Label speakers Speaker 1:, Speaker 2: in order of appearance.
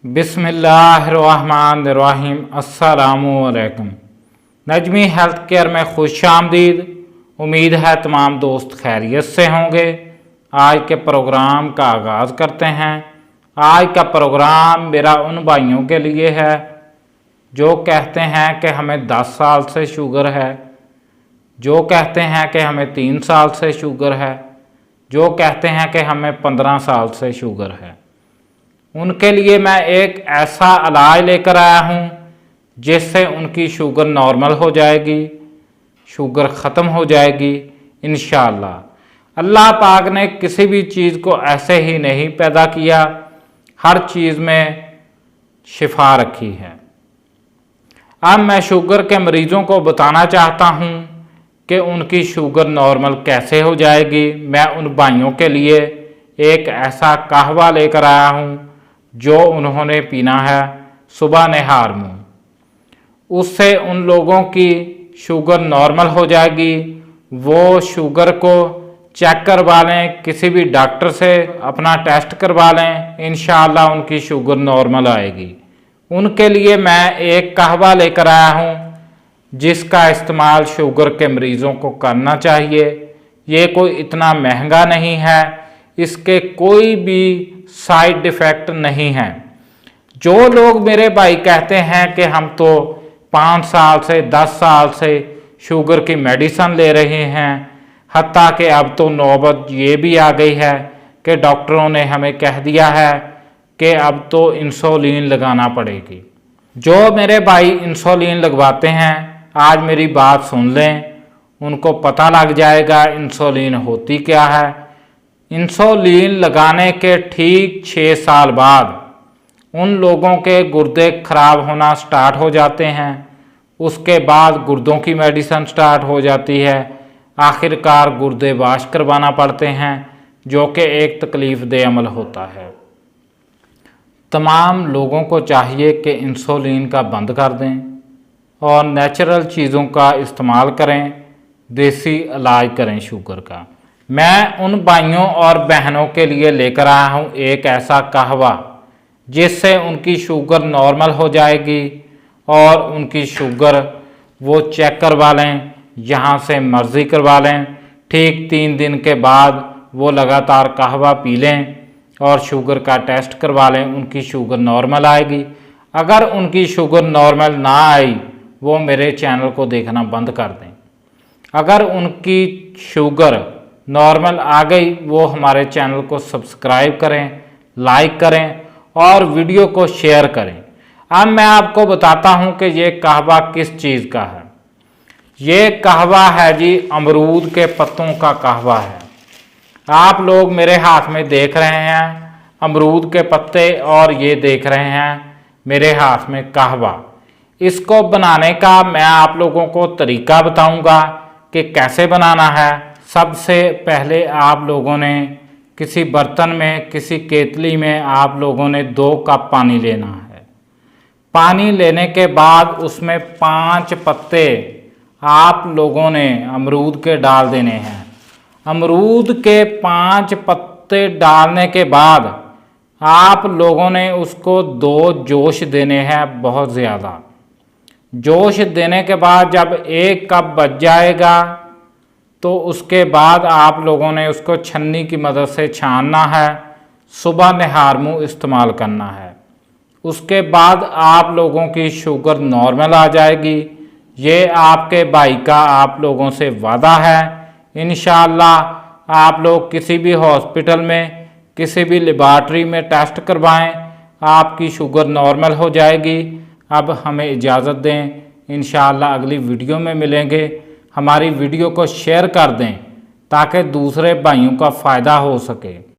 Speaker 1: बिस्मिल्लाहिर्रहमानिर्रहीम। अस्सलामुअलैकुम। Najmi health care में खुश आमदीद। उम्मीद है तमाम दोस्त खैरियत से होंगे। आज के प्रोग्राम का आगाज़ करते हैं। आज का प्रोग्राम मेरा उन भाइयों के लिए है जो कहते हैं कि हमें 10 साल से शुगर है, जो कहते हैं कि हमें 3 साल से शुगर है, जो कहते हैं कि हमें 15 साल से शुगर है। उनके लिए मैं एक ऐसा इलाज लेकर आया हूँ जिससे उनकी शुगर नॉर्मल हो जाएगी, शुगर ख़त्म हो जाएगी इंशाअल्लाह। अल्लाह पाक ने किसी भी चीज़ को ऐसे ही नहीं पैदा किया, हर चीज़ में शिफा रखी है। अब मैं शुगर के मरीज़ों को बताना चाहता हूँ कि उनकी शुगर नॉर्मल कैसे हो जाएगी। मैं उन भाइयों के लिए एक ऐसा कहवा लेकर आया हूँ जो उन्होंने पीना है सुबह नहार मुँह, उससे उन लोगों की शुगर नॉर्मल हो जाएगी। वो शुगर को चेक करवा लें, किसी भी डॉक्टर से अपना टेस्ट करवा लें, इंशाअल्लाह उनकी शुगर नॉर्मल आएगी। उनके लिए मैं एक कहवा लेकर आया हूँ जिसका इस्तेमाल शुगर के मरीज़ों को करना चाहिए। ये कोई इतना महंगा नहीं है, इसके कोई भी साइड इफ़ेक्ट नहीं है। जो लोग मेरे भाई कहते हैं कि हम तो 5 साल से 10 साल से शुगर की मेडिसिन ले रहे हैं, हत्ता कि अब तो नौबत ये भी आ गई है कि डॉक्टरों ने हमें कह दिया है कि अब तो इंसुलिन लगाना पड़ेगी। जो मेरे भाई इंसुलिन लगवाते हैं आज मेरी बात सुन लें, उनको पता लग जाएगा इंसुलिन होती क्या है। इंसुलिन लगाने के ठीक 6 साल बाद उन लोगों के गुर्दे खराब होना स्टार्ट हो जाते हैं, उसके बाद गुर्दों की मेडिसिन स्टार्ट हो जाती है, आखिरकार गुर्दे वाश करवाना पड़ते हैं जो कि एक तकलीफ़ दे अमल होता है। तमाम लोगों को चाहिए कि इंसुलिन का बंद कर दें और नेचुरल चीज़ों का इस्तेमाल करें, देसी इलाज करें शुगर का। मैं उन भाइयों और बहनों के लिए लेकर आया हूँ एक ऐसा कहवा जिससे उनकी शुगर नॉर्मल हो जाएगी और उनकी शुगर वो चेक करवा लें, यहाँ से मर्ज़ी करवा लें। ठीक 3 दिन के बाद वो लगातार कहवा पी लें और शुगर का टेस्ट करवा लें, उनकी शुगर नॉर्मल आएगी। अगर उनकी शुगर नॉर्मल ना आई वो मेरे चैनल को देखना बंद कर दें। अगर उनकी शुगर नॉर्मल आ गई वो हमारे चैनल को सब्सक्राइब करें, लाइक करें और वीडियो को शेयर करें। अब मैं आपको बताता हूं कि ये कहवा किस चीज़ का है। ये कहवा है जी अमरूद के पत्तों का कहवा है। आप लोग मेरे हाथ में देख रहे हैं अमरूद के पत्ते और ये देख रहे हैं मेरे हाथ में कहवा। इसको बनाने का मैं आप लोगों को तरीका बताऊंगा कि कैसे बनाना है। सबसे पहले आप लोगों ने किसी बर्तन में, किसी केतली में आप लोगों ने 2 कप पानी लेना है। पानी लेने के बाद उसमें 5 पत्ते आप लोगों ने अमरूद के डाल देने हैं। अमरूद के 5 पत्ते डालने के बाद आप लोगों ने उसको 2 जोश देने हैं, बहुत ज़्यादा जोश देने के बाद जब 1 कप बच जाएगा तो उसके बाद आप लोगों ने उसको छन्नी की मदद से छानना है, सुबह नहार मुँह इस्तेमाल करना है। उसके बाद आप लोगों की शुगर नॉर्मल आ जाएगी। ये आपके भाई का आप लोगों से वादा है। इंशाअल्लाह आप लोग किसी भी हॉस्पिटल में, किसी भी लेबॉर्ट्री में टेस्ट करवाएं, आपकी शुगर नॉर्मल हो जाएगी। अब हमें इजाज़त दें, इंशाअल्लाह अगली वीडियो में मिलेंगे। हमारी वीडियो को शेयर कर दें ताकि दूसरे भाइयों का फ़ायदा हो सके।